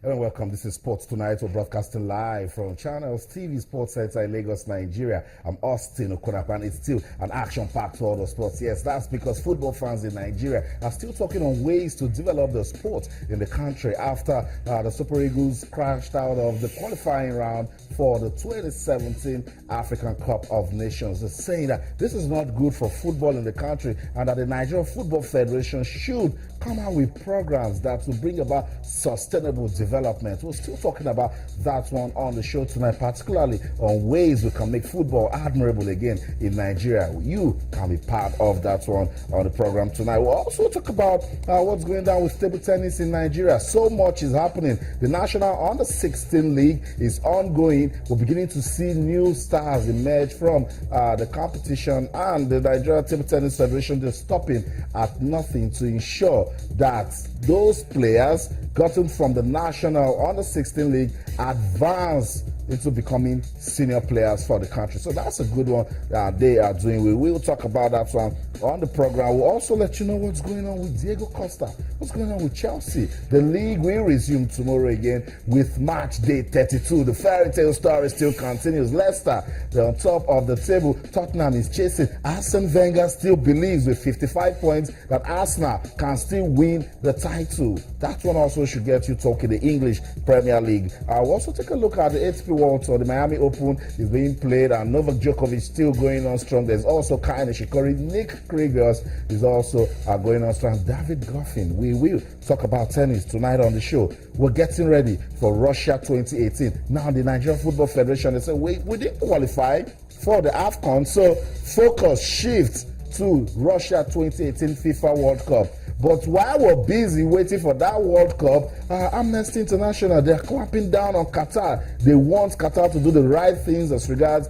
Hello and welcome. This is Sports Tonight. We're broadcasting live from Channels TV Sports Center in Lagos, Nigeria. I'm Austin Okunapa, and it's still an action-packed world of sports. Yes, that's because football fans in Nigeria are still talking on ways to develop the sport in the country after the Super Eagles crashed out of the qualifying round for the 2017 African Cup of Nations. They're saying that this is not good for football in the country and that the Nigerian Football Federation should come out with programs that will bring about sustainable development. We're still talking about that one on the show tonight, particularly on ways we can make football admirable again in Nigeria. You can be part of that one on the program tonight. We'll also talk about what's going down with table tennis in Nigeria. So much is happening. The National Under-16 League is ongoing. We're beginning to see new stars emerge from the competition, and the Nigeria Table Tennis Federation is stopping at nothing to ensure that those players gotten from the National Under-16 League advance into becoming senior players for the country. So that's a good one that they are doing. We will talk about that one on the program. We'll also let you know what's going on with Diego Costa, what's going on with Chelsea. The league will resume tomorrow again with match day 32. The fairy tale story still continues. Leicester, they're on top of the table. Tottenham is chasing. Arsene Wenger still believes with 55 points that Arsenal can still win the title. That one also should get you talking the English Premier League. We'll also take a look at the ATP World Tour. The Miami Open is being played and Novak Djokovic still going on strong. There's also Kei Nishikori. Nick Kyrgios is also going on strong. David Goffin. We will talk about tennis tonight on the show. We're getting ready for Russia 2018. Now the Nigerian Football Federation, they say we didn't qualify for the AFCON, so focus shifts to Russia 2018 FIFA World Cup. But while we're busy waiting for that World Cup, Amnesty International, they're clamping down on Qatar. They want Qatar to do the right things as regards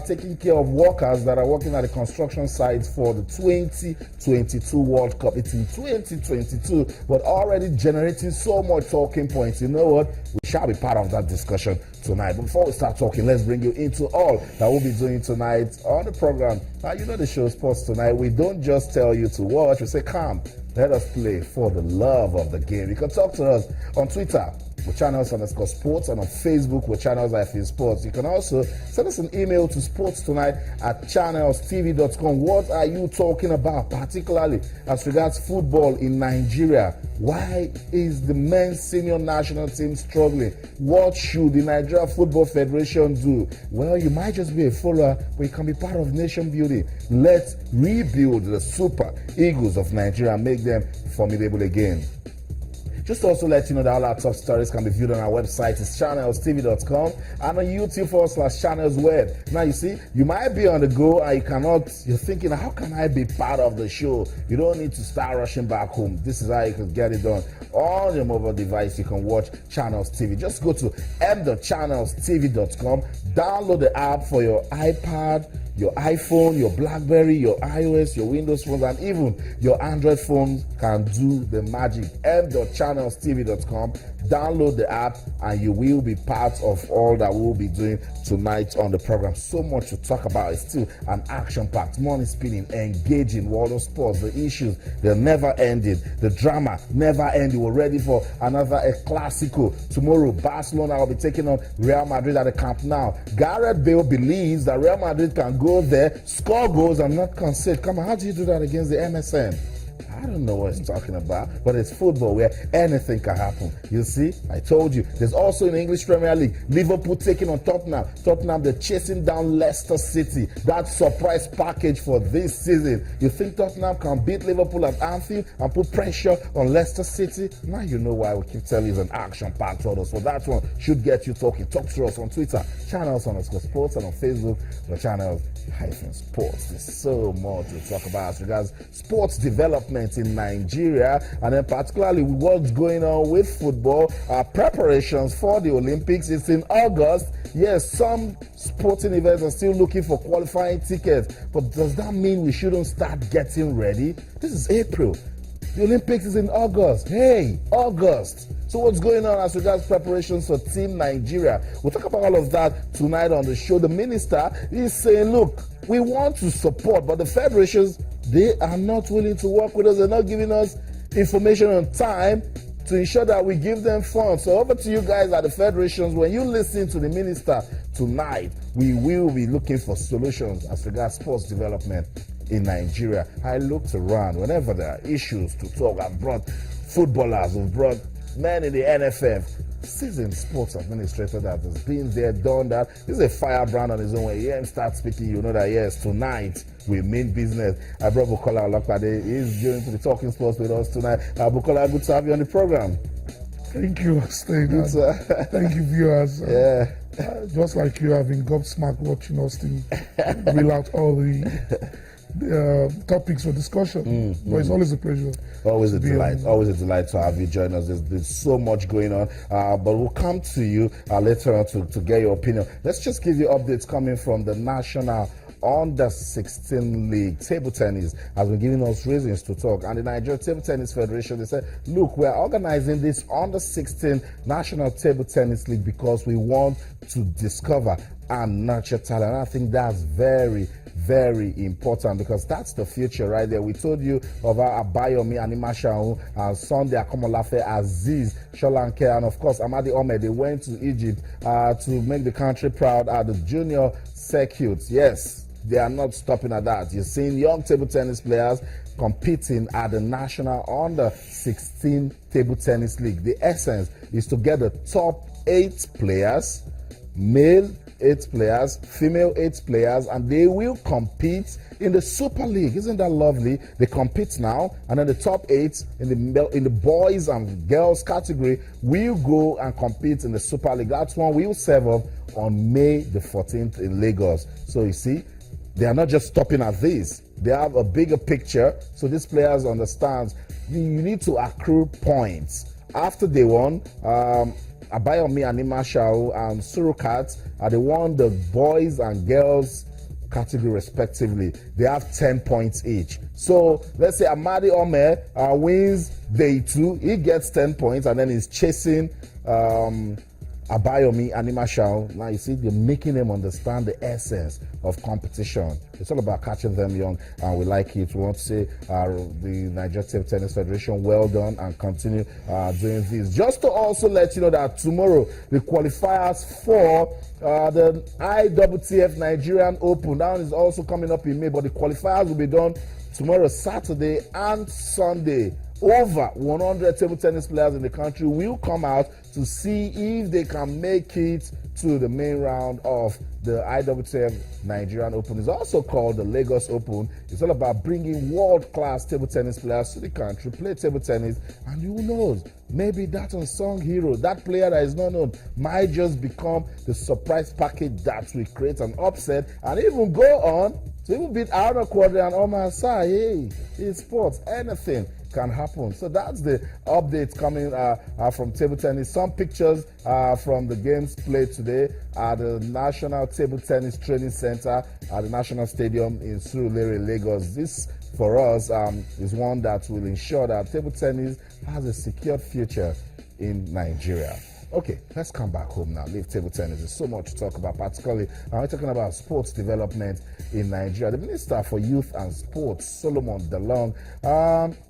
taking care of workers that are working at the construction sites for the 2022 World Cup. It's in 2022, but already generating so much talking points. You know what? We shall be part of that discussion tonight. But before we start talking, let's bring you into all that we'll be doing tonight on the program. You know the show Sports Tonight. We don't just tell you to watch. We say, come, let us play for the love of the game. You can talk to us on Twitter with channels_sports and on Facebook with channels-sports. You can also send us an email to sportstonight@channelstv.com. What are you talking about, particularly as regards football in Nigeria? Why is the men's senior national team struggling? What should the Nigeria Football Federation do? Well, you might just be a follower, but you can be part of nation building. Let's rebuild the Super Eagles of Nigeria and make them formidable again. Just to also let you know that all our top stories can be viewed on our website. It's channelstv.com and on YouTube/channelsweb. Now you see, you might be on the go and you're thinking, how can I be part of the show? You don't need to start rushing back home. This is how you can get it done. On your mobile device, you can watch Channels TV. Just go to m.channelstv.com, download the app for your iPad, your iPhone, your BlackBerry, your iOS, your Windows phones, and even your Android phone can do the magic. m.channelstv.com. Download the app and you will be part of all that we'll be doing tonight on the program. So much to talk about. It's still an action-packed, money spinning, engaging world of sports. The issues, they're never ending. The drama never ending. We're ready for another Clasico. Tomorrow, Barcelona will be taking on Real Madrid at the Camp Nou. Gareth Bale believes that Real Madrid can go there, score goals, and not concede. Come on, how do you do that against the MSN? I don't know what he's talking about, but it's football where anything can happen. You see, I told you. There's also in the English Premier League, Liverpool taking on Tottenham. Tottenham, they're chasing down Leicester City. That surprise package for this season. You think Tottenham can beat Liverpool at Anfield and put pressure on Leicester City? Now you know why we keep telling you it's an action-packed order. So that one should get you talking. Talk to us on Twitter, channels_sports, and on Facebook, the channels-sports. There's so much to talk about as regards sports development in Nigeria, and then particularly what's going on with football. Preparations for the Olympics is in August. Yes, some sporting events are still looking for qualifying tickets, but does that mean we shouldn't start getting ready? This is April. The Olympics is in August. Hey, August. So what's going on as regards preparations for Team Nigeria? We'll talk about all of that tonight on the show. The minister is saying, look, we want to support, but the federations, they are not willing to work with us. They're not giving us information on time to ensure that we give them funds. So over to you guys at the federations. When you listen to the minister tonight, we will be looking for solutions as regards sports development in Nigeria. I looked around. Whenever there are issues to talk, I've brought footballers, we've brought men in the NFF, seasoned sports administrator that has been there, done that. This is a firebrand on his own. When you hear him start speaking, you know that yes, tonight we mean business. I brought Bukola Olokpade. He's going to be talking sports with us tonight. Bukola, good to have you on the program. Thank you, Austin. Thank you, viewers. Yeah. Just like you have been gobsmacked watching Austin reel out all the topics for discussion. But it's always a pleasure. Always a delight. Always a delight to have you join us. There's been so much going on, but we'll come to you later on to get your opinion. Let's just give you updates coming from the National Under 16 League. Table tennis has been giving us reasons to talk, and the Nigeria Table Tennis Federation, they said, look, we're organizing this Under 16 National Table Tennis League because we want to discover and nurture talent. And I think that's very, very important because that's the future right there. We told you of our Abayomi Animashaun and Sunday Akomolafe, Aziz Sholanke, and of course Amadi Ome. They went to Egypt to make the country proud at the junior circuits. Yes, they are not stopping at that. You're seeing young table tennis players competing at the National Under 16 Table Tennis League. The essence is to get the top 8 players, male 8 players, female 8 players, and they will compete in the Super League. Isn't that lovely? They compete now, and then the top 8 in the boys and girls category will go and compete in the Super League. That's one we will serve up on May the 14th in Lagos. So you see, they are not just stopping at this. They have a bigger picture, so these players understand you need to accrue points. After they won, Abayomi Animashau and Surukat are the one, the boys and girls category respectively. They have 10 points each. So let's say Amadi Ome wins day 2, he gets 10 points, and then he's chasing Abayomi Animashau. Now you see, they're making them understand the essence of competition. It's all about catching them young, and we like it. We want to say the Nigeria Table Tennis Federation, well done, and continue doing this. Just to also let you know that tomorrow the qualifiers for the IWTF Nigerian Open, that one is also coming up in May, but the qualifiers will be done tomorrow, Saturday and Sunday. Over 100 table tennis players in the country will come out to see if they can make it to the main round of the IWTF Nigerian Open. It's also called the Lagos Open. It's all about bringing world-class table tennis players to the country, play table tennis, and who knows, maybe that unsung hero, that player that is not known, might just become the surprise package that will create an upset and even go on to even beat Aaron Quadri and Omar Sa. Hey, it's sports, anything can happen. So that's the updates coming from table tennis. Some pictures from the games played today at the National Table Tennis Training Center at the National Stadium in Surulere, Lagos. This, for us, is one that will ensure that table tennis has a secured future in Nigeria. Okay, let's come back home now. Leave table tennis. There's so much to talk about, particularly we're talking about sports development in Nigeria. The Minister for Youth and Sports, Solomon Dalong,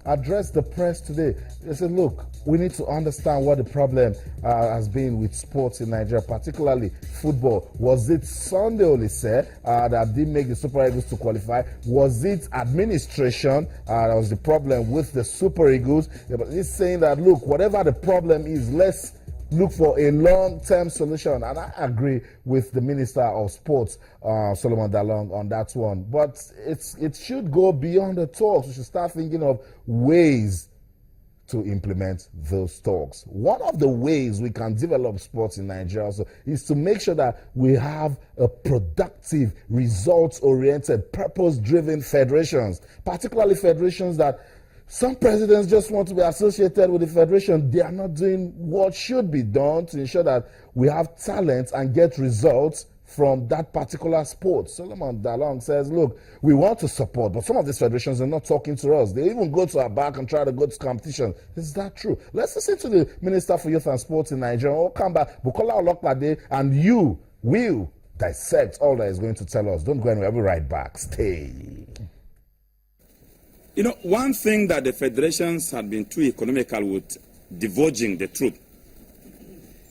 addressed the press today. They said, look, we need to understand what the problem has been with sports in Nigeria, particularly football. Was it Sunday Olise that didn't make the Super Eagles to qualify? Was it administration that was the problem with the Super Eagles? Yeah, but he's saying that, look, whatever the problem is, let's look for a long-term solution. And I agree with the Minister of Sports, Solomon Dalong, on that one. But it should go beyond the talks. We should start thinking of ways to implement those talks. One of the ways we can develop sports in Nigeria also is to make sure that we have a productive, results-oriented, purpose-driven federations, particularly federations that some presidents just want to be associated with the federation. They are not doing what should be done to ensure that we have talent and get results from that particular sport. Solomon Dalong says, look, we want to support, but some of these federations are not talking to us. They even go to our back and try to go to competition. Is that true? Let's listen to the Minister for Youth and Sports in Nigeria. We'll come back. Bukola Olokpade, and you will dissect all that is going to tell us. Don't go anywhere. We'll be right back. Stay. You know, one thing that the federations had been too economical with divulging the truth,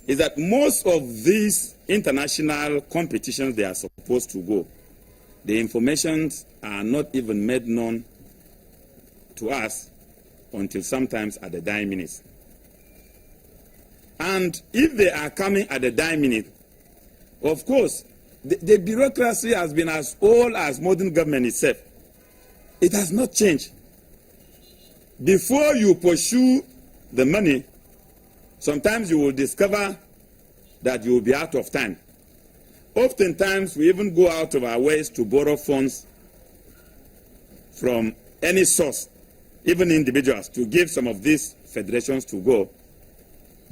is that most of these international competitions they are supposed to go, the informations are not even made known to us until sometimes at the dying minutes. And if they are coming at the dying minute, of course, the bureaucracy has been as old as modern government itself. It has not changed. Before you pursue the money, sometimes you will discover that you will be out of time. Oftentimes, we even go out of our ways to borrow funds from any source, even individuals, to give some of these federations to go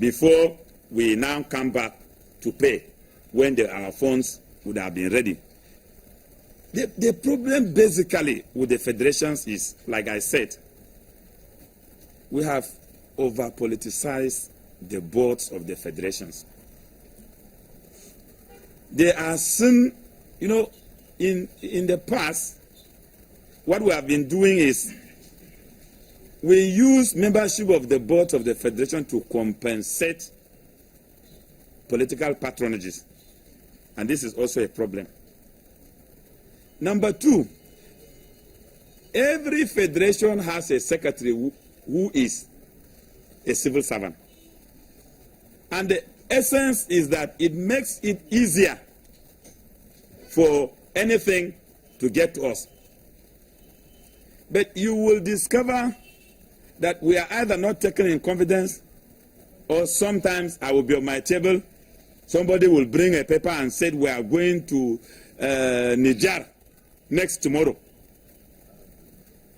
before we now come back to pay when our funds would have been ready. The problem basically with the federations is, like I said, we have over-politicized the boards of the federations. They are seen, you know, in the past, what we have been doing is we use membership of the boards of the federation to compensate political patronages. And this is also a problem. Number two, every federation has a secretary who is a civil servant. And the essence is that it makes it easier for anything to get to us. But you will discover that we are either not taken in confidence, or sometimes I will be on my table, somebody will bring a paper and say we are going to Niger next tomorrow.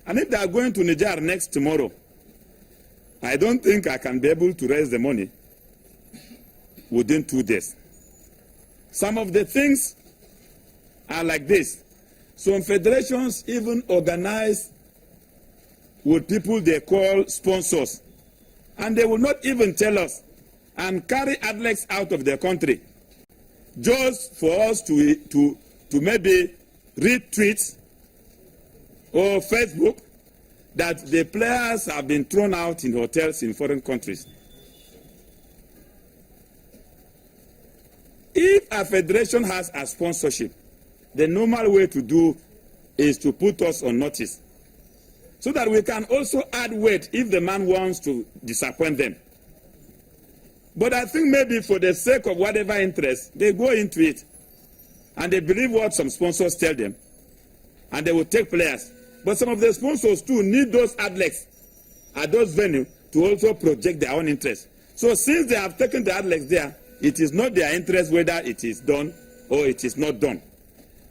And if they are going to Niger next tomorrow, I don't think I can be able to raise the money within 2 days. Some of the things are like this. Some federations even organize with people they call sponsors, and they will not even tell us, and carry athletes out of their country just for us to maybe read tweets or Facebook that the players have been thrown out in hotels in foreign countries. If a federation has a sponsorship, the normal way to do is to put us on notice, so that we can also add weight if the man wants to disappoint them. But I think maybe for the sake of whatever interest, they go into it and they believe what some sponsors tell them, and they will take players. But some of the sponsors too need those athletes at those venues to also project their own interest. So since they have taken the athletes there, it is not their interest whether it is done or it is not done.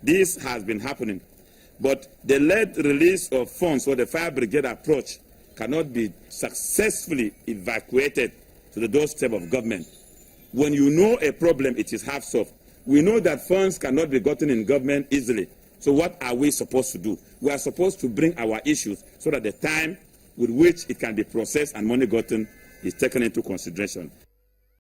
This has been happening. But the lead release of funds or the fire brigade approach cannot be successfully evacuated to the doorstep of government. When you know a problem, it is half solved. We know that funds cannot be gotten in government easily. So what are we supposed to do? We are supposed to bring our issues so that the time with which it can be processed and money gotten is taken into consideration.